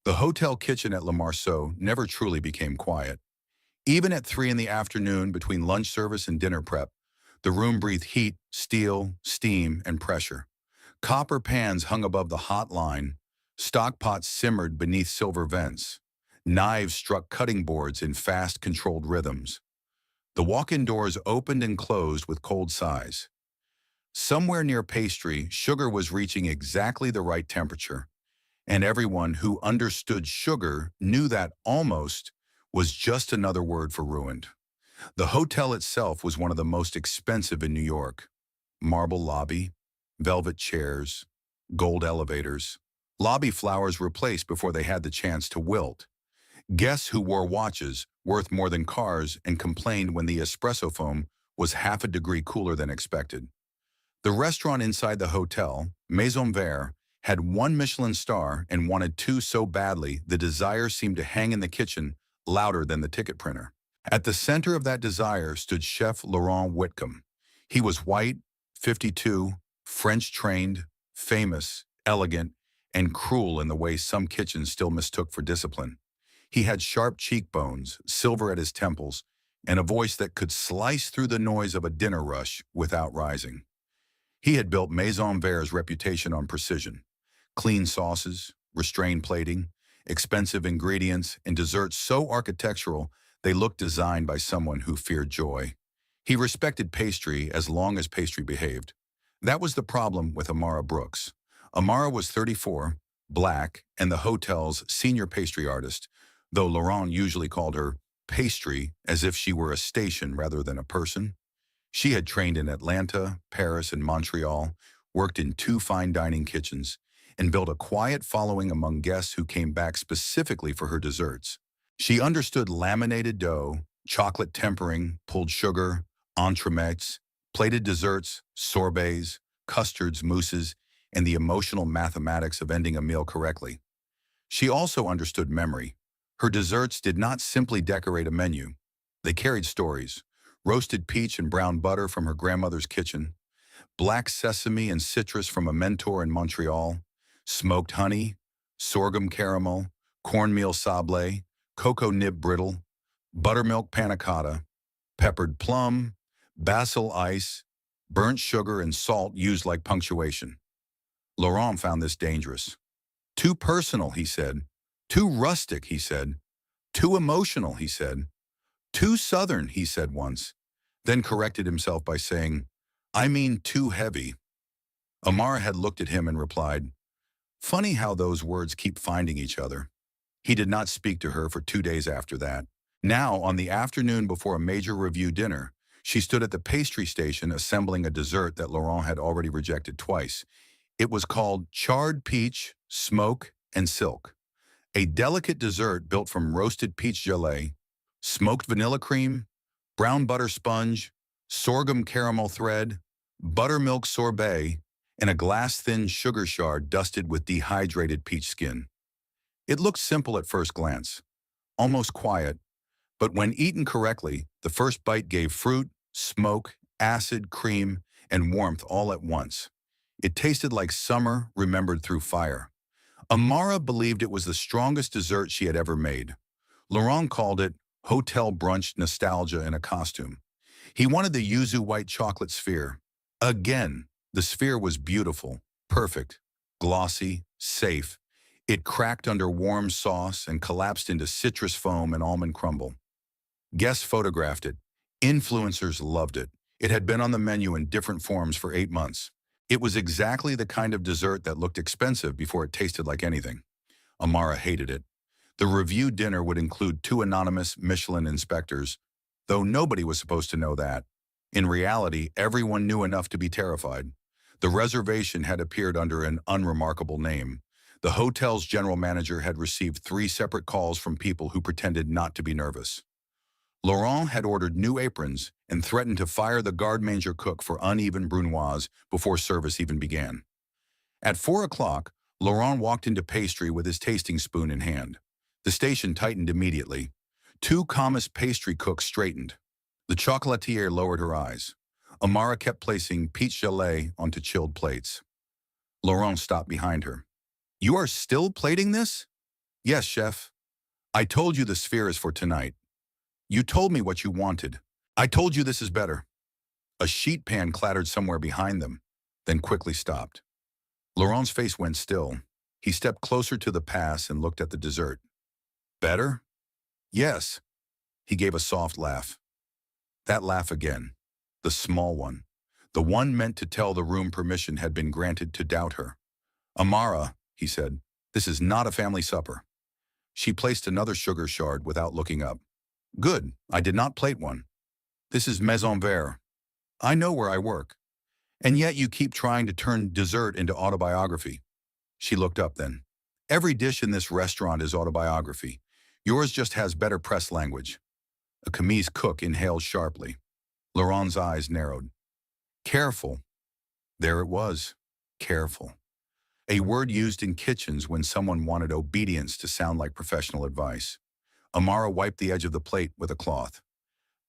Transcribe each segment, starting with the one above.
The hotel kitchen at Le Marceau never truly became quiet. Even at 3 in the afternoon between lunch service and dinner prep, the room breathed heat, steel, steam, and pressure. Copper pans hung above the hot line, stock pots simmered beneath silver vents. Knives struck cutting boards in fast, controlled rhythms. The walk-in doors opened and closed with cold sighs. Somewhere near Pastry, sugar was reaching exactly the right temperature, and everyone who understood sugar knew that almost was just another word for ruined. The hotel itself was one of the most expensive in New York. Marble lobby, velvet chairs, gold elevators. Lobby flowers replaced before they had the chance to wilt. Guests who wore watches worth more than cars and complained when the espresso foam was half a degree cooler than expected. The restaurant inside the hotel, Maison Vert, had one Michelin star and wanted two so badly the desire seemed to hang in the kitchen louder than the ticket printer. At the center of that desire stood Chef Laurent Whitcomb. He was white, 52, French-trained, famous, elegant, and cruel in the way some kitchens still mistook for discipline. He had sharp cheekbones, silver at his temples, and a voice that could slice through the noise of a dinner rush without rising. He had built Maison Vert's reputation on precision. Clean sauces, restrained plating, expensive ingredients, and desserts so architectural they looked designed by someone who feared joy. He respected pastry as long as pastry behaved. That was the problem with Amara Brooks. Amara was 34, black, and the hotel's senior pastry artist, though Laurent usually called her pastry as if she were a station rather than a person. She had trained in Atlanta, Paris, and Montreal, worked in two fine dining kitchens, and built a quiet following among guests who came back specifically for her desserts. She understood laminated dough, chocolate tempering, pulled sugar, entremets, plated desserts, sorbets, custards, mousses, and the emotional mathematics of ending a meal correctly. She also understood memory. Her desserts did not simply decorate a menu. They carried stories. Roasted peach and brown butter from her grandmother's kitchen, black sesame and citrus from a mentor in Montreal, smoked honey, sorghum caramel, cornmeal sablé, cocoa nib brittle, buttermilk panna cotta, peppered plum, basil ice, burnt sugar and salt used like punctuation. Laurent found this dangerous. Too personal, he said. Too rustic, he said. Too emotional, he said. Too southern, he said once, then corrected himself by saying, I mean too heavy. Amara had looked at him and replied, funny how those words keep finding each other. He did not speak to her for 2 days after that. Now, on the afternoon before a major review dinner, she stood at the pastry station assembling a dessert that Laurent had already rejected twice. It was called charred peach, smoke, and silk, a delicate dessert built from roasted peach gelée, smoked vanilla cream, brown butter sponge, sorghum caramel thread, buttermilk sorbet, and a glass-thin sugar shard dusted with dehydrated peach skin. It looked simple at first glance, almost quiet, but when eaten correctly, the first bite gave fruit, smoke, acid, cream, and warmth all at once. It tasted like summer remembered through fire. Amara believed it was the strongest dessert she had ever made. Laurent called it hotel brunch nostalgia in a costume. He wanted the yuzu white chocolate sphere. Again, the sphere was beautiful, perfect, glossy, safe. It cracked under warm sauce and collapsed into citrus foam and almond crumble. Guests photographed it. Influencers loved it. It had been on the menu in different forms for 8 months. It was exactly the kind of dessert that looked expensive before it tasted like anything. Amara hated it. The review dinner would include 2 anonymous Michelin inspectors, though nobody was supposed to know that. In reality, everyone knew enough to be terrified. The reservation had appeared under an unremarkable name. The hotel's general manager had received 3 separate calls from people who pretended not to be nervous. Laurent had ordered new aprons and threatened to fire the guard manger cook for uneven brunoise before service even began. At 4 o'clock, Laurent walked into Pastry with his tasting spoon in hand. The station tightened immediately. 2 Camas pastry cooks straightened. The chocolatier lowered her eyes. Amara kept placing peach gelée onto chilled plates. Laurent stopped behind her. You are still plating this? Yes, chef. I told you the sphere is for tonight. You told me what you wanted. I told you this is better. A sheet pan clattered somewhere behind them, then quickly stopped. Laurent's face went still. He stepped closer to the pass and looked at the dessert. Better? Yes. He gave a soft laugh. That laugh again. The small one. The one meant to tell the room permission had been granted to doubt her. Amara, he said, this is not a family supper. She placed another sugar shard without looking up. Good, I did not plate one. This is maison vert. I know where I work. And yet you keep trying to turn dessert into autobiography. She looked up then. Every dish in this restaurant is autobiography. Yours just has better press language. A Camise cook inhaled sharply. Laurent's eyes narrowed. Careful. There it was. Careful. A word used in kitchens when someone wanted obedience to sound like professional advice. Amara wiped the edge of the plate with a cloth.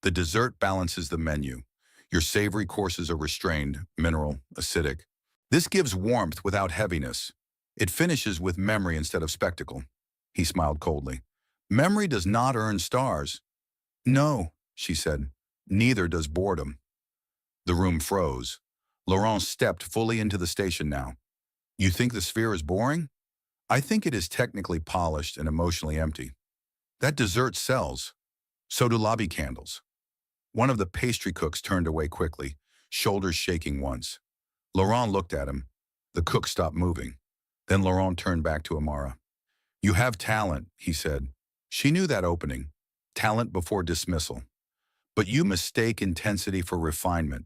The dessert balances the menu. Your savory courses are restrained, mineral, acidic. This gives warmth without heaviness. It finishes with memory instead of spectacle. He smiled coldly. Memory does not earn stars. No, she said. Neither does boredom. The room froze. Laurent stepped fully into the station now. You think the sphere is boring? I think it is technically polished and emotionally empty. That dessert sells. So do lobby candles. One of the pastry cooks turned away quickly, shoulders shaking once. Laurent looked at him. The cook stopped moving. Then Laurent turned back to Amara. You have talent, he said. She knew that opening. Talent before dismissal. But you mistake intensity for refinement.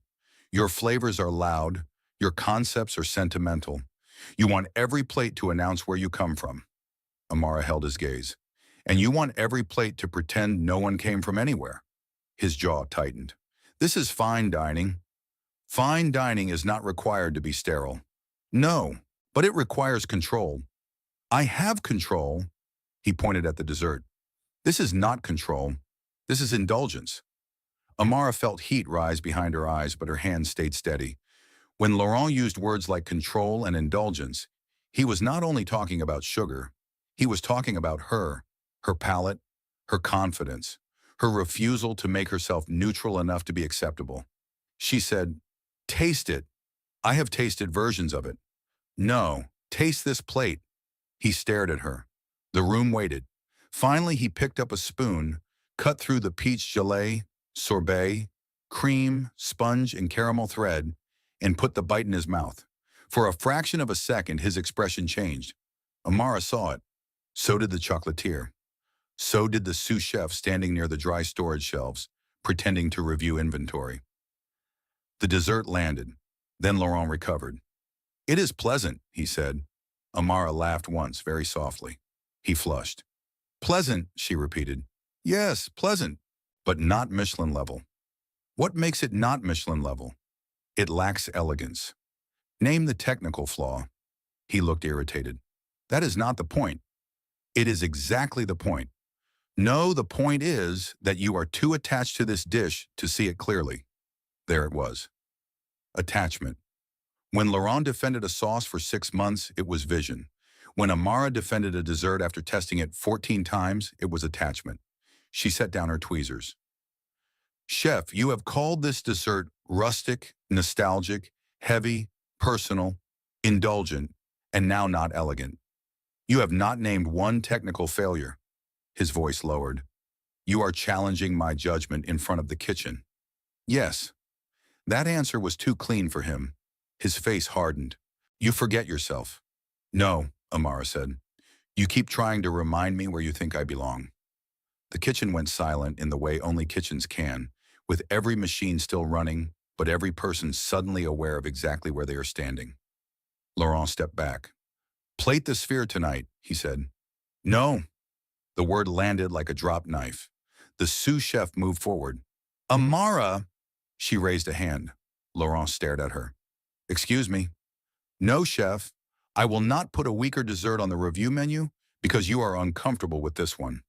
Your flavors are loud. Your concepts are sentimental. You want every plate to announce where you come from. Amara held his gaze. And you want every plate to pretend no one came from anywhere. His jaw tightened. This is fine dining. Fine dining is not required to be sterile. No, but it requires control. I have control. He pointed at the dessert. This is not control. This is indulgence. Amara felt heat rise behind her eyes, but her hands stayed steady. When Laurent used words like control and indulgence, he was not only talking about sugar, he was talking about her palate, her confidence, her refusal to make herself neutral enough to be acceptable. She said, taste it. I have tasted versions of it. No, taste this plate. He stared at her. The room waited. Finally, he picked up a spoon, cut through the peach gelée, sorbet, cream, sponge, and caramel thread, and put the bite in his mouth. For a fraction of a second, his expression changed. Amara saw it. So did the chocolatier. So did the sous chef standing near the dry storage shelves, pretending to review inventory. The dessert landed. Then Laurent recovered. It is pleasant, he said. Amara laughed once, very softly. He flushed. Pleasant, she repeated. Yes, pleasant, but not Michelin level. What makes it not Michelin level? It lacks elegance. Name the technical flaw. He looked irritated. That is not the point. It is exactly the point. No, the point is that you are too attached to this dish to see it clearly. There it was. Attachment. When Laurent defended a sauce for 6 months, it was vision. When Amara defended a dessert after testing it 14 times, it was attachment. She set down her tweezers. Chef, you have called this dessert rustic, nostalgic, heavy, personal, indulgent, and now not elegant. You have not named one technical failure. His voice lowered. You are challenging my judgment in front of the kitchen. Yes. That answer was too clean for him. His face hardened. You forget yourself. No, Amara said. You keep trying to remind me where you think I belong. The kitchen went silent in the way only kitchens can, with every machine still running, but every person suddenly aware of exactly where they are standing. Laurent stepped back. Plate the sphere tonight, he said. No. The word landed like a dropped knife. The sous chef moved forward. Amara! She raised a hand. Laurent stared at her. Excuse me. No, chef. I will not put a weaker dessert on the review menu because you are uncomfortable with this one.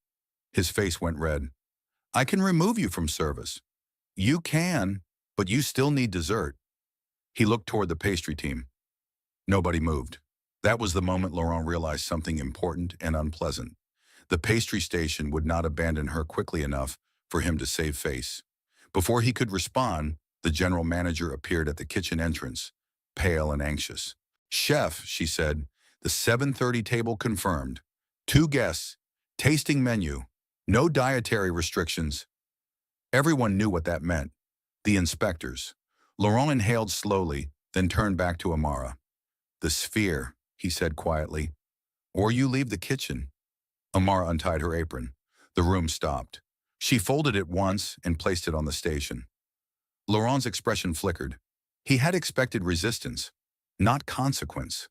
His face went red. I can remove you from service. You can, but you still need dessert. He looked toward the pastry team. Nobody moved. That was the moment Laurent realized something important and unpleasant. The pastry station would not abandon her quickly enough for him to save face. Before he could respond, the general manager appeared at the kitchen entrance, pale and anxious. "Chef," she said, "the 7:30 table confirmed. 2 guests, tasting menu, no dietary restrictions." Everyone knew what that meant. The inspectors. Laurent inhaled slowly, then turned back to Amara. "The sphere," he said quietly. "Or you leave the kitchen." Amara untied her apron. The room stopped. She folded it once and placed it on the station. Laurent's expression flickered. He had expected resistance, not consequence.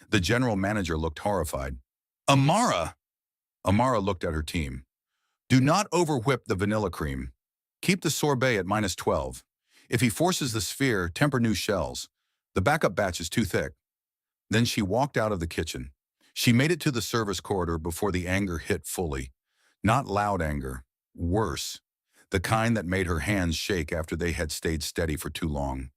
The general manager looked horrified. "Amara!" Amara looked at her team. "Do not overwhip the vanilla cream. Keep the sorbet at -12. If he forces the sphere, temper new shells. The backup batch is too thick." Then she walked out of the kitchen. She made it to the service corridor before the anger hit fully. Not loud anger. Worse. The kind that made her hands shake after they had stayed steady for too long.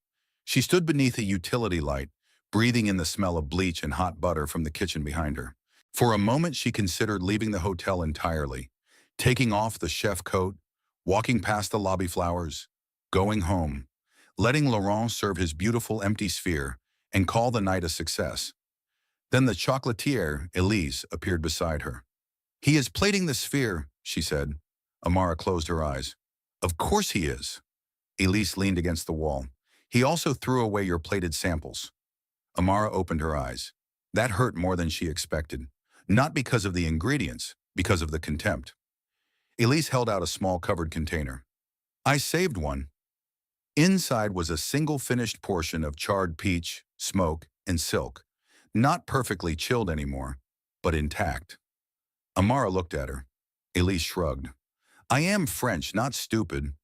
She stood beneath a utility light, breathing in the smell of bleach and hot butter from the kitchen behind her. For a moment she considered leaving the hotel entirely, taking off the chef coat, walking past the lobby flowers, going home, letting Laurent serve his beautiful empty sphere and call the night a success. Then the chocolatier, Elise, appeared beside her. "He is plating the sphere," she said. Amara closed her eyes. "Of course he is." Elise leaned against the wall. "He also threw away your plated samples." Amara opened her eyes. That hurt more than she expected. Not because of the ingredients, because of the contempt. Elise held out a small covered container. "I saved one." Inside was a single finished portion of charred peach, smoke, and silk. Not perfectly chilled anymore, but intact. Amara looked at her. Elise shrugged. "I am French, not stupid."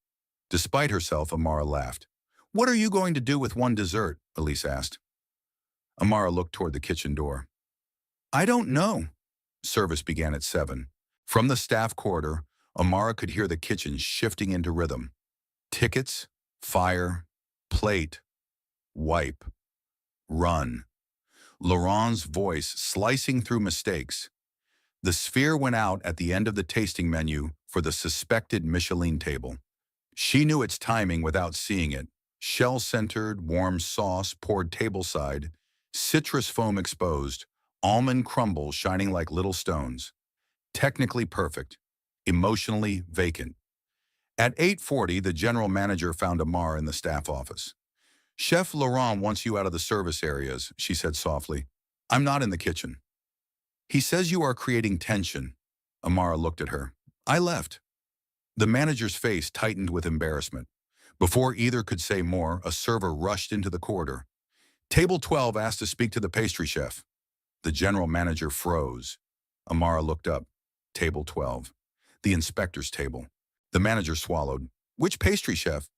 Despite herself, Amara laughed. "What are you going to do with one dessert?" Elise asked. Amara looked toward the kitchen door. "I don't know." Service began at 7. From the staff corridor, Amara could hear the kitchen shifting into rhythm. Tickets, fire, plate, wipe, run. Laurent's voice slicing through mistakes. The sphere went out at the end of the tasting menu for the suspected Michelin table. She knew its timing without seeing it. Shell-centered, warm sauce poured tableside, citrus foam exposed, almond crumble shining like little stones. Technically perfect, emotionally vacant. At 8:40, the general manager found Amara in the staff office. "Chef Laurent wants you out of the service areas," she said softly. "I'm not in the kitchen." "He says you are creating tension." Amara looked at her. "I left." The manager's face tightened with embarrassment. Before either could say more, a server rushed into the corridor. "Table 12 asked to speak to the pastry chef." The general manager froze. Amara looked up. Table 12. The inspector's table. The manager swallowed. "Which pastry chef?"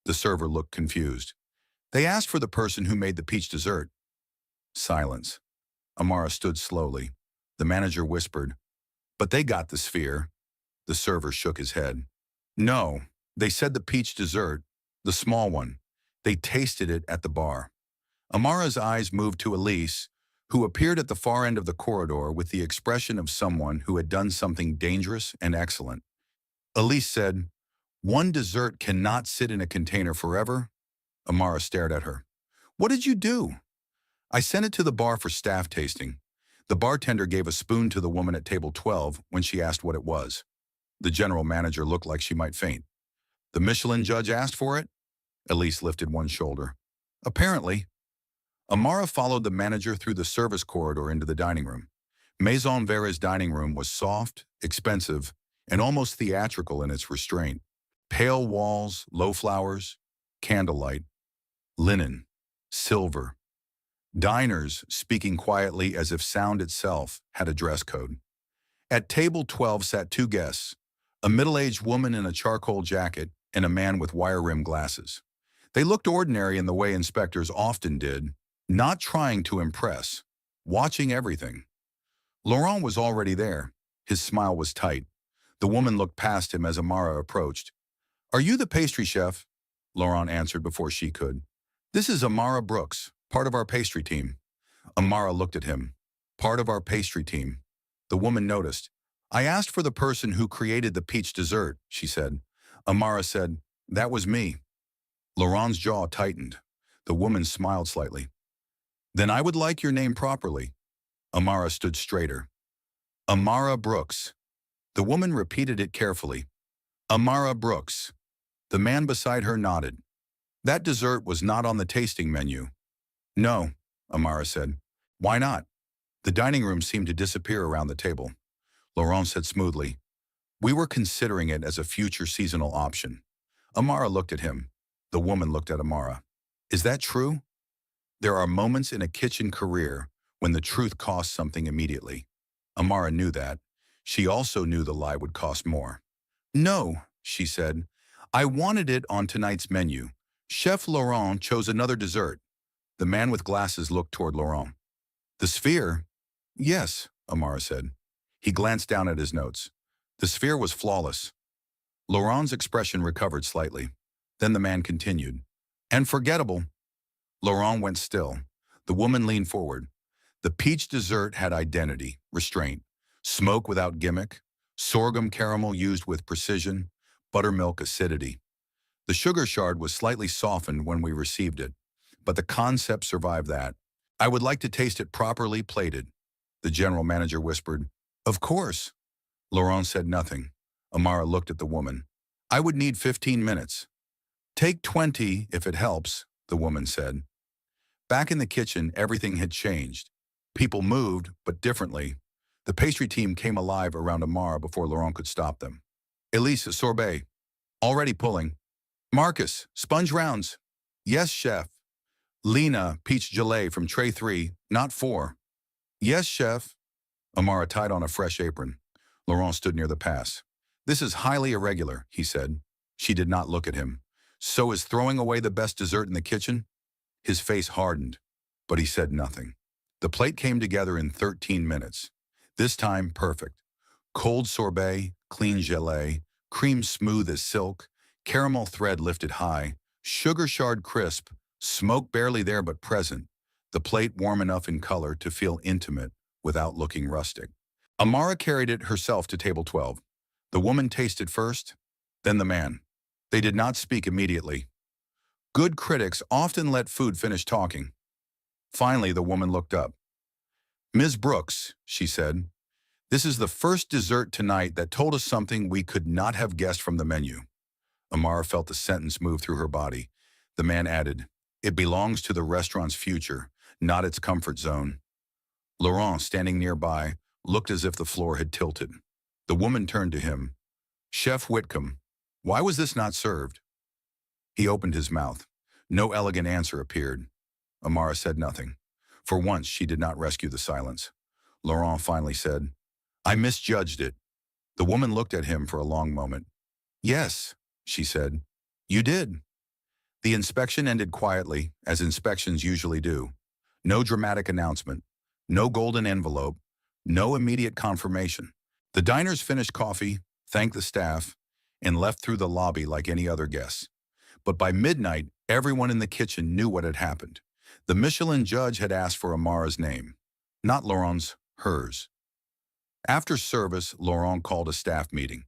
The server looked confused. "They asked for the person who made the peach dessert." Silence. Amara stood slowly. The manager whispered, "But they got the sphere." The server shook his head. "No, they said the peach dessert, the small one. They tasted it at the bar." Amara's eyes moved to Elise, who appeared at the far end of the corridor with the expression of someone who had done something dangerous and excellent. Elise said, "One dessert cannot sit in a container forever." Amara stared at her. "What did you do?" "I sent it to the bar for staff tasting." The bartender gave a spoon to the woman at table 12 when she asked what it was. The general manager looked like she might faint. "The Michelin judge asked for it?" Elise lifted one shoulder. "Apparently." Amara followed the manager through the service corridor into the dining room. Maison Vera's dining room was soft, expensive, and almost theatrical in its restraint. Pale walls, low flowers, candlelight, linen, silver. Diners, speaking quietly as if sound itself had a dress code. At table 12 sat 2 guests, a middle-aged woman in a charcoal jacket and a man with wire-rimmed glasses. They looked ordinary in the way inspectors often did, not trying to impress, watching everything. Laurent was already there. His smile was tight. The woman looked past him as Amara approached. "Are you the pastry chef?" Laurent answered before she could. "This is Amara Brooks, part of our pastry team." Amara looked at him. "Part of our pastry team." The woman noticed. I asked for the person who created the peach dessert, she said. Amara said, that was me. Laurent's jaw tightened. The woman smiled slightly. Then I would like your name properly. Amara stood straighter. Amara Brooks. The woman repeated it carefully. Amara Brooks. The man beside her nodded. That dessert was not on the tasting menu. No, Amara said. Why not? The dining room seemed to disappear around the table. Laurent said smoothly, we were considering it as a future seasonal option. Amara looked at him. The woman looked at Amara. Is that true? There are moments in a kitchen career when the truth costs something immediately. Amara knew that. She also knew the lie would cost more. No, she said. I wanted it on tonight's menu. Chef Laurent chose another dessert. The man with glasses looked toward Laurent. The sphere? Yes, Amara said. He glanced down at his notes. The sphere was flawless. Laurent's expression recovered slightly. Then the man continued. Unforgettable. Laurent went still. The woman leaned forward. The peach dessert had identity, restraint, smoke without gimmick, sorghum caramel used with precision, buttermilk acidity. The sugar shard was slightly softened when we received it, but the concept survived that. I would like to taste it properly plated, the general manager whispered. Of course. Laurent said nothing. Amara looked at the woman. I would need 15 minutes. Take 20 if it helps, the woman said. Back in the kitchen, everything had changed. People moved, but differently. The pastry team came alive around Amara before Laurent could stop them. Elise, sorbet. Already pulling. Marcus, sponge rounds. Yes, chef. Lena, peach gelée from tray 3, not 4. Yes, chef. Amara tied on a fresh apron. Laurent stood near the pass. This is highly irregular, he said. She did not look at him. So is throwing away the best dessert in the kitchen? His face hardened, but he said nothing. The plate came together in 13 minutes. This time, perfect. Cold sorbet, clean gelée, cream smooth as silk, caramel thread lifted high, sugar shard crisp, smoke barely there but present, the plate warm enough in color to feel intimate without looking rustic. Amara carried it herself to table 12. The woman tasted first, then the man. They did not speak immediately. Good critics often let food finish talking. Finally, the woman looked up. Ms. Brooks, she said, this is the first dessert tonight that told us something we could not have guessed from the menu. Amara felt the sentence move through her body. The man added, it belongs to the restaurant's future, not its comfort zone. Laurent, standing nearby, looked as if the floor had tilted. The woman turned to him. Chef Whitcomb, why was this not served? He opened his mouth. No elegant answer appeared. Amara said nothing. For once, she did not rescue the silence. Laurent finally said, I misjudged it. The woman looked at him for a long moment. Yes, she said. You did. The inspection ended quietly, as inspections usually do. No dramatic announcement. No golden envelope. No immediate confirmation. The diners finished coffee, thanked the staff, and left through the lobby like any other guests. But by midnight, everyone in the kitchen knew what had happened. The Michelin judge had asked for Amara's name. Not Laurent's, hers. After service, Laurent called a staff meeting.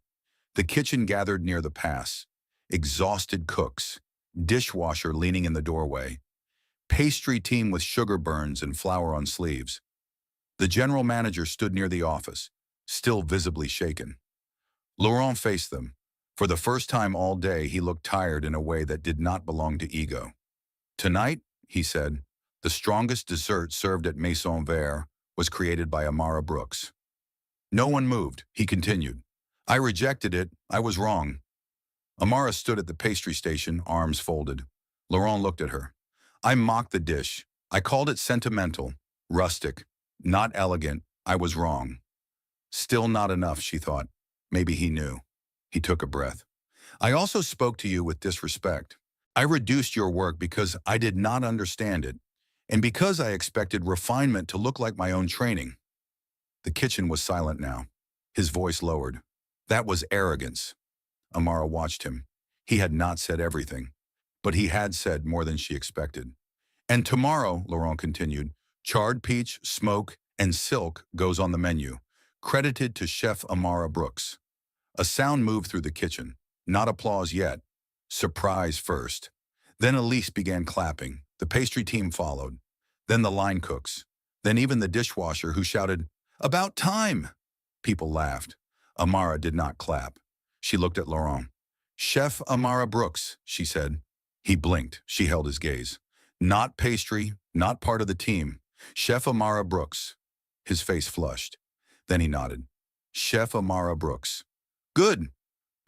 The kitchen gathered near the pass. Exhausted cooks, dishwasher leaning in the doorway, pastry team with sugar burns and flour on sleeves. The general manager stood near the office, still visibly shaken. Laurent faced them. For the first time all day, he looked tired in a way that did not belong to ego. Tonight, he said, the strongest dessert served at Maison Vert was created by Amara Brooks. No one moved, he continued. I rejected it. I was wrong. Amara stood at the pastry station, arms folded. Laurent looked at her. I mocked the dish. I called it sentimental, rustic, not elegant. I was wrong. Still not enough, she thought. Maybe he knew. He took a breath. I also spoke to you with disrespect. I reduced your work because I did not understand it, and because I expected refinement to look like my own training. The kitchen was silent now. His voice lowered. That was arrogance. Amara watched him. He had not said everything, but he had said more than she expected. And tomorrow, Laurent continued, charred peach, smoke, and silk goes on the menu. credited to Chef Amara Brooks. A sound moved through the kitchen. Not applause yet. Surprise first. Then Elise began clapping. The pastry team followed. Then the line cooks. Then even the dishwasher who shouted, "About time!" People laughed. Amara did not clap. She looked at Laurent. "Chef Amara Brooks," she said. He blinked. She held his gaze. "Not pastry, not part of the team. Chef Amara Brooks." His face flushed. Then he nodded. "Chef Amara Brooks." "Good."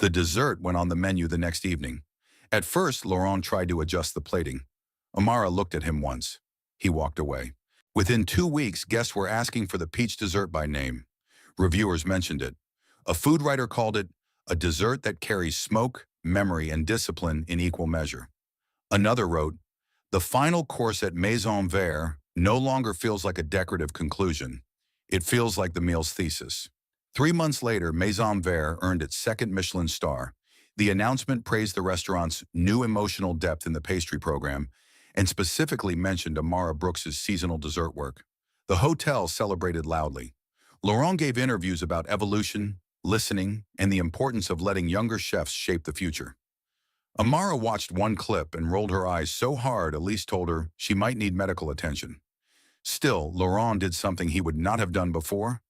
The dessert went on the menu the next evening. At first, Laurent tried to adjust the plating. Amara looked at him once. He walked away. Within 2 weeks, guests were asking for the peach dessert by name. Reviewers mentioned it. A food writer called it a dessert that carries smoke, memory, and discipline in equal measure. Another wrote, "The final course at Maison Vert no longer feels like a decorative conclusion. It feels like the meal's thesis." 3 months later, Maison Vert earned its second Michelin star. The announcement praised the restaurant's new emotional depth in the pastry program and specifically mentioned Amara Brooks's seasonal dessert work. The hotel celebrated loudly. Laurent gave interviews about evolution, listening, and the importance of letting younger chefs shape the future. Amara watched one clip and rolled her eyes so hard Elise told her she might need medical attention. Still, Laurent did something he would not have done before.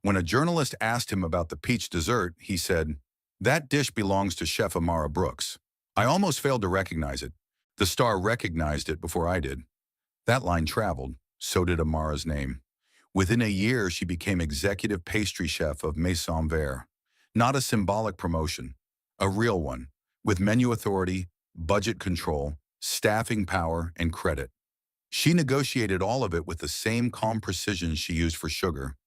When a journalist asked him about the peach dessert, he said, "That dish belongs to Chef Amara Brooks. I almost failed to recognize it. The star recognized it before I did." That line traveled. So did Amara's name. Within a year, she became executive pastry chef of Maison Vert. Not a symbolic promotion, a real one, with menu authority, budget control, staffing power, and credit. She negotiated all of it with the same calm precision she used for sugar.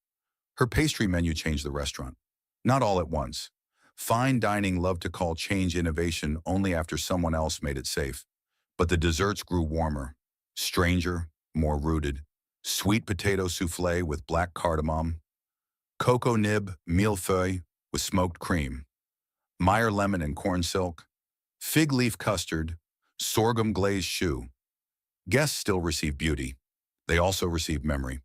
Her pastry menu changed the restaurant. Not all at once. Fine dining loved to call change innovation only after someone else made it safe. But the desserts grew warmer, stranger, more rooted. Sweet potato soufflé with black cardamom, cocoa nib millefeuille with smoked cream, Meyer lemon and corn silk, fig leaf custard, sorghum glazed choux. Guests still receive beauty. They also receive memory.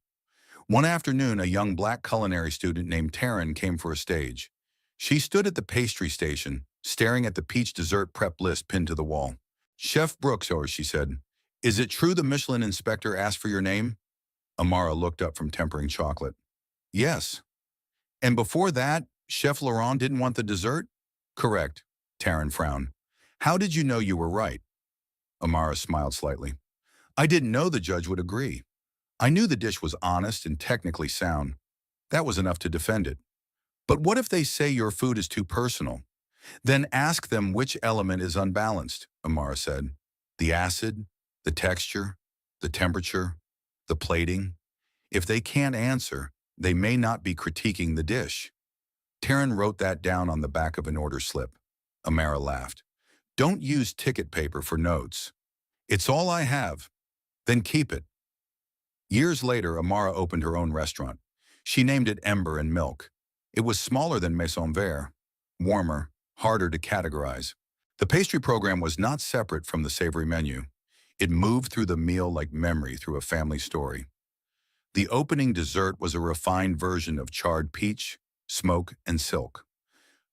One afternoon, a young black culinary student named Taryn came for a stage. She stood at the pastry station, staring at the peach dessert prep list pinned to the wall. "Chef Brooks," she said, "is it true the Michelin inspector asked for your name?" Amara looked up from tempering chocolate. "Yes." "And before that, Chef Laurent didn't want the dessert?" "Correct." Taryn frowned. "How did you know you were right?" Amara smiled slightly. "I didn't know the judge would agree. I knew the dish was honest and technically sound. That was enough to defend it. But what if they say your food is too personal? Then ask them which element is unbalanced," Amara said. "The acid, the texture, the temperature, the plating. If they can't answer, they may not be critiquing the dish." Taryn wrote that down on the back of an order slip. Amara laughed. "Don't use ticket paper for notes. It's all I have. Then keep it." Years later, Amara opened her own restaurant. She named it Ember and Milk. It was smaller than Maison Vert, warmer, harder to categorize. The pastry program was not separate from the savory menu. It moved through the meal like memory through a family story. The opening dessert was a refined version of charred peach, smoke, and silk.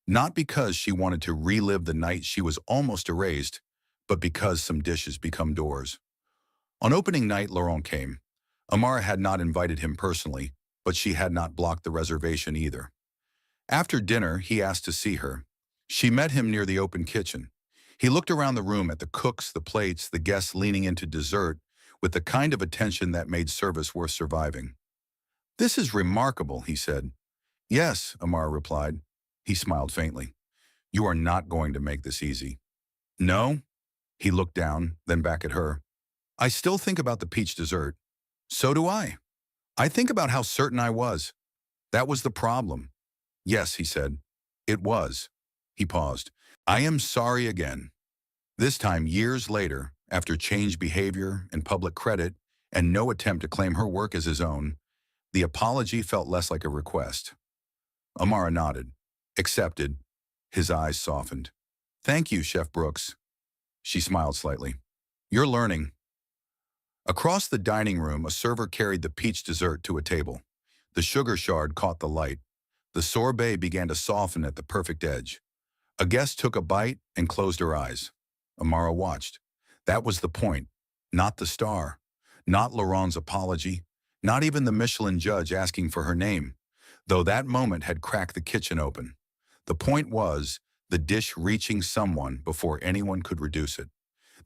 Not because she wanted to relive the night she was almost erased, but because some dishes become doors. On opening night, Laurent came. Amara had not invited him personally, but she had not blocked the reservation either. After dinner, he asked to see her. She met him near the open kitchen. He looked around the room at the cooks, the plates, the guests leaning into dessert with the kind of attention that made service worth surviving. "This is remarkable," he said. "Yes," Amara replied. He smiled faintly. "You are not going to make this easy." "No?" He looked down, then back at her. "I still think about the peach dessert." "So do I. I think about how certain I was. That was the problem." "Yes," he said. "It was." He paused. "I am sorry again." This time, years later, after changed behavior and public credit and no attempt to claim her work as his own, the apology felt less like a request. Amara nodded, accepted. His eyes softened. "Thank you, Chef Brooks." She smiled slightly. "You're learning." Across the dining room, a server carried the peach dessert to a table. The sugar shard caught the light. The sorbet began to soften at the perfect edge. A guest took a bite and closed her eyes. Amara watched. That was the point, not the star, not Laurent's apology, not even the Michelin judge asking for her name, though that moment had cracked the kitchen open. The point was the dish reaching someone before anyone could reduce it.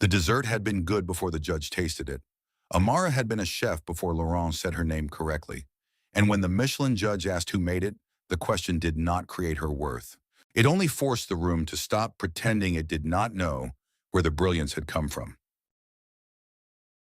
The dessert had been good before the judge tasted it. Amara had been a chef before Laurent said her name correctly. And when the Michelin judge asked who made it, the question did not create her worth. It only forced the room to stop pretending it did not know where the brilliance had come from.